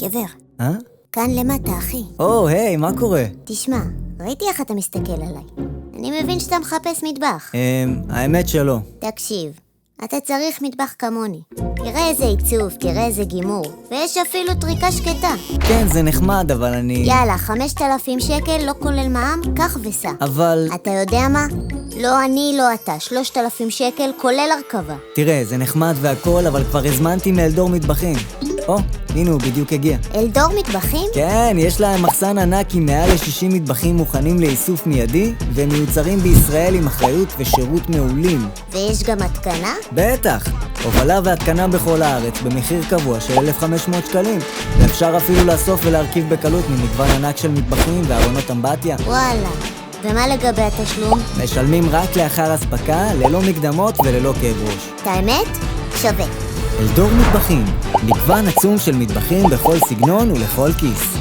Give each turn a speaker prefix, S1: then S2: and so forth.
S1: גבר,
S2: אה?
S1: כאן למטה, אחי.
S2: היי, מה קורה?
S1: תשמע, ראיתי איך אתה מסתכל עליי. אני מבין שאתה מחפש מטבח.
S2: האמת שלא.
S1: תקשיב, אתה צריך מטבח כמוני. תראה איזה עיצוב, תראה איזה גימור. ויש אפילו טריקה שקטה.
S2: כן, זה נחמד, אבל אני...
S1: יאללה, 5,000 שקל, לא כולל מע"מ, קח וסע.
S2: אבל...
S1: אתה יודע מה? לא אני, לא אתה. 3,000 שקל, כולל הרכבה.
S2: תראה, זה נחמד והכל, אבל כבר הזמנתי מאלדור מטבחים. הנה הוא בדיוק הגיע.
S1: אלדור מטבחים?
S2: כן, יש להם מחסן ענק עם מעל ל-60 מטבחים מוכנים לאיסוף מיידי, ומיוצרים בישראל עם אחריות ושירות מעולים.
S1: ויש גם התקנה?
S2: בטח! הובלה והתקנה בכל הארץ במחיר קבוע של 1,500 שקלים. ואפשר אפילו לאסוף ולהרכיב בקלות ממגוון ענק של מטבחים וארונות אמבטיה.
S1: וואלה. ומה לגבי התשלום?
S2: משלמים רק לאחר הספקה, ללא מקדמות וללא כאב ראש.
S1: את האמת? שווה.
S2: אלדור מטבחים, מגוון עצום של מטבחים בכל סגנון ולכל כיס.